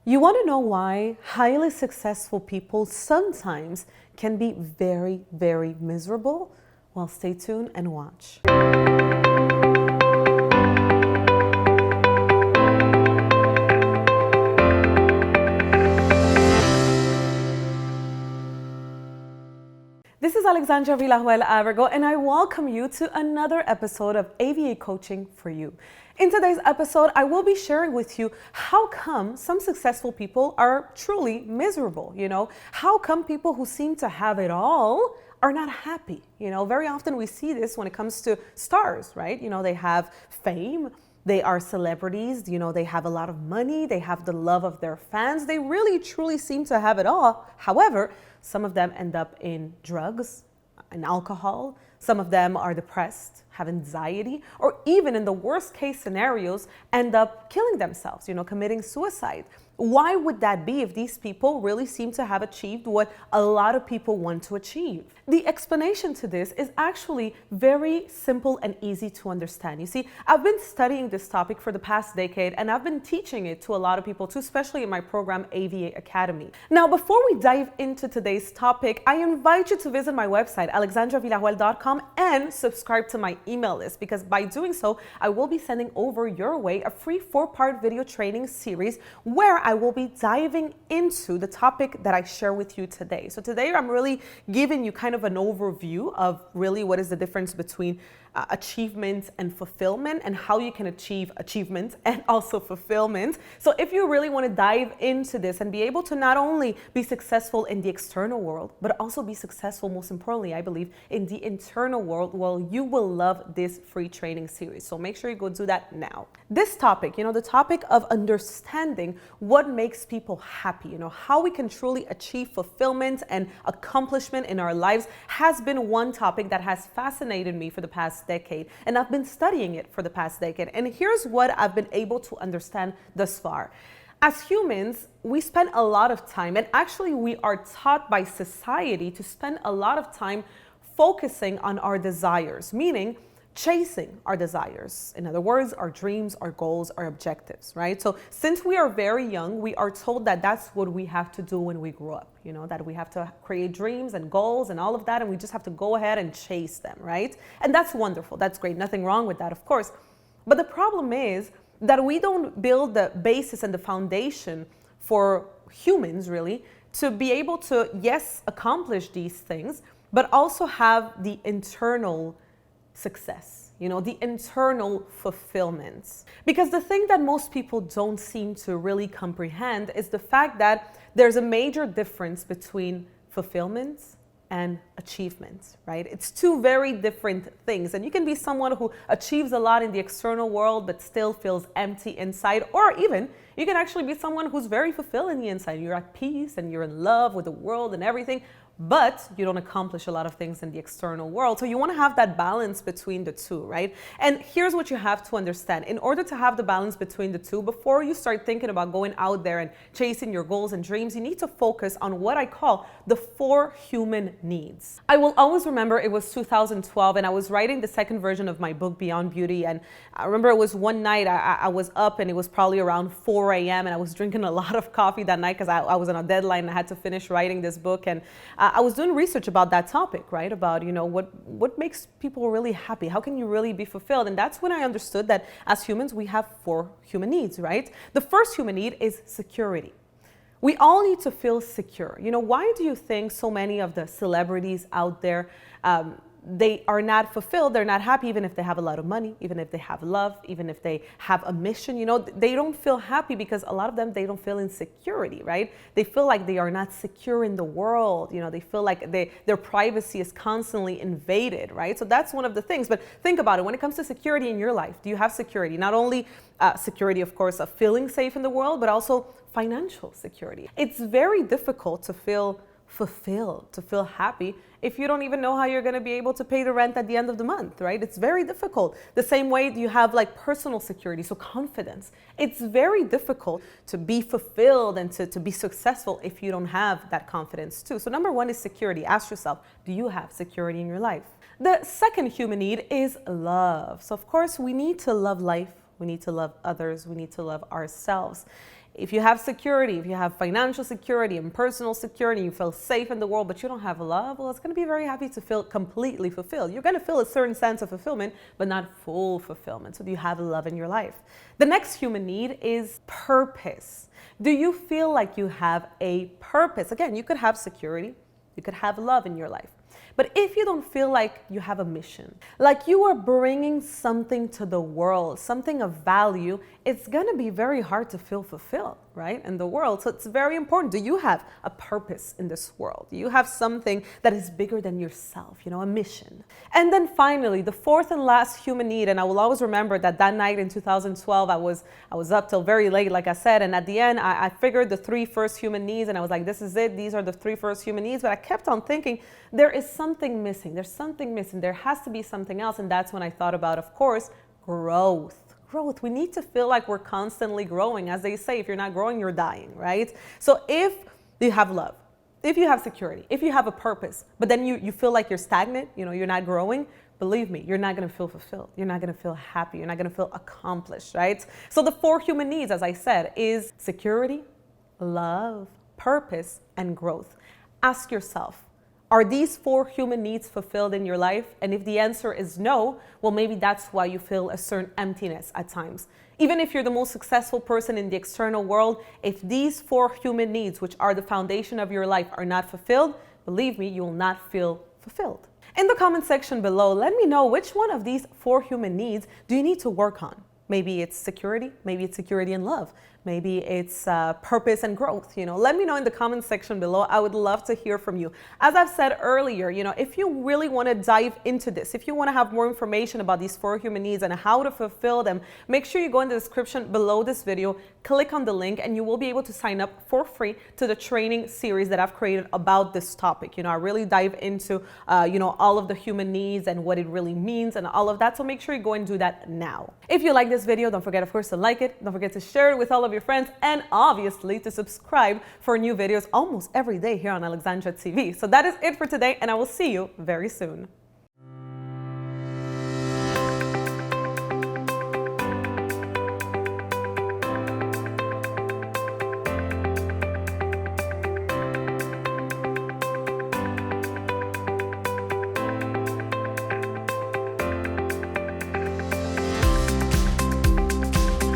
You want to know why highly successful people sometimes can be very, very miserable? Well, stay tuned and watch. This is Alexandra Villarroel Abrego, and I welcome you to another episode of A.V.A Coaching for You. In today's episode, I will be sharing with you how come some successful people are truly miserable. How come people who seem to have it all are not happy? Very often we see this when it comes to stars, right? They have fame. They are celebrities, they have a lot of money, they have the love of their fans. They really, truly seem to have it all. However, some of them end up in drugs and alcohol. Some of them are depressed, have anxiety, or even in the worst case scenarios, end up killing themselves, committing suicide. Why would that be if these people really seem to have achieved what a lot of people want to achieve? The explanation to this is actually very simple and easy to understand. You see, I've been studying this topic for the past decade, and I've been teaching it to a lot of people too, especially in my program, A.V.A Academy. Now, before we dive into today's topic, I invite you to visit my website, AlexandraVillarroel.com, and subscribe to my email list, because by doing so, I will be sending over your way a free 4-part video training series where I will be diving into the topic that I share with you today. So today I'm really giving you kind of an overview of really what is the difference between achievement and fulfillment, and how you can achieve achievement and also fulfillment. So if you really want to dive into this and be able to not only be successful in the external world, but also be successful, most importantly, I believe, in the internal world, well, you will love this free training series. So make sure you go do that now. This topic, the topic of understanding what makes people happy, how we can truly achieve fulfillment and accomplishment in our lives, has been one topic that has fascinated me for the past decade, and I've been studying it for the past decade. And here's what I've been able to understand thus far. As humans, we spend a lot of time, and actually we are taught by society to spend a lot of time focusing on our desires, meaning chasing our desires. In other words, our dreams, our goals, our objectives, right? So since we are very young, we are told that that's what we have to do when we grow up, that we have to create dreams and goals and all of that, and we just have to go ahead and chase them, right? And that's wonderful. That's great. Nothing wrong with that, of course. But the problem is that we don't build the basis and the foundation for humans, really, to be able to, yes, accomplish these things, but also have the internal success, the internal fulfillment. Because the thing that most people don't seem to really comprehend is the fact that there's a major difference between fulfillment and achievement, right? It's two very different things. And you can be someone who achieves a lot in the external world but still feels empty inside, or even you can actually be someone who's very fulfilled in the inside. You're at peace and you're in love with the world and everything, but you don't accomplish a lot of things in the external world. So you want to have that balance between the two, right? And here's what you have to understand. In order to have the balance between the two, before you start thinking about going out there and chasing your goals and dreams, you need to focus on what I call the 4 human needs. I will always remember it was 2012, and I was writing the second version of my book, Beyond Beauty. And I remember it was one night I was up, and it was probably around 4 a.m. and I was drinking a lot of coffee that night because I was on a deadline and I had to finish writing this book. And I was doing research about that topic, right? About, what makes people really happy? How can you really be fulfilled? And that's when I understood that as humans, we have 4 human needs, right? The first human need is security. We all need to feel secure. Why do you think so many of the celebrities out there, they are not fulfilled, they're not happy, even if they have a lot of money, even if they have love, even if they have a mission, they don't feel happy because a lot of them, they don't feel insecurity, right? They feel like they are not secure in the world. They feel like their privacy is constantly invaded, right? So that's one of the things. But think about it. When it comes to security in your life, do you have security? Not only security, of course, of feeling safe in the world, but also financial security. It's very difficult to feel fulfilled, to feel happy, if you don't even know how you're going to be able to pay the rent at the end of the month, right? It's very difficult. The same way you have like personal security, so confidence. It's very difficult to be fulfilled and to be successful if you don't have that confidence too. So number one is security. Ask yourself, do you have security in your life? The second human need is love. So of course we need to love life. We need to love others. We need to love ourselves. If you have security, if you have financial security and personal security, you feel safe in the world, but you don't have love, well, it's going to be very happy to feel completely fulfilled. You're going to feel a certain sense of fulfillment, but not full fulfillment. So do you have love in your life? The next human need is purpose. Do you feel like you have a purpose? Again, you could have security, you could have love in your life. But if you don't feel like you have a mission, like you are bringing something to the world, something of value, it's going to be very hard to feel fulfilled, right, in the world. So it's very important. Do you have a purpose in this world? Do you have something that is bigger than yourself, a mission? And then finally, the fourth and last human need, and I will always remember that night in 2012, I was up till very late, like I said, and at the end, I figured the three first human needs, and I was like, this is it. These are the three first human needs. But I kept on thinking, there is something missing. There's something missing. There has to be something else. And that's when I thought about, of course, growth. Growth. We need to feel like we're constantly growing. As they say, if you're not growing, you're dying, right? So if you have love, if you have security, if you have a purpose, but then you feel like you're stagnant, you're not growing, believe me, you're not going to feel fulfilled. You're not going to feel happy. You're not going to feel accomplished, right? So the four human needs, as I said, is security, love, purpose, and growth. Ask yourself, are these four human needs fulfilled in your life? And if the answer is no, well, maybe that's why you feel a certain emptiness at times. Even if you're the most successful person in the external world, if these four human needs, which are the foundation of your life, are not fulfilled, believe me, you will not feel fulfilled. In the comment section below, let me know which one of these four human needs do you need to work on. Maybe it's security, maybe it's security and love, maybe it's purpose and growth. Let me know in the comment section below. I would love to hear from you. As I've said earlier, if you really want to dive into this, if you want to have more information about these four human needs and how to fulfill them, make sure you go in the description below this video, click on the link, and you will be able to sign up for free to the training series that I've created about this topic. I really dive into, all of the human needs and what it really means and all of that. So make sure you go and do that now. If you like this video, don't forget, of course, to like it. Don't forget to share it with all of your friends, and obviously to subscribe for new videos almost every day here on Alexandra TV. So that is it for today, and I will see you very soon.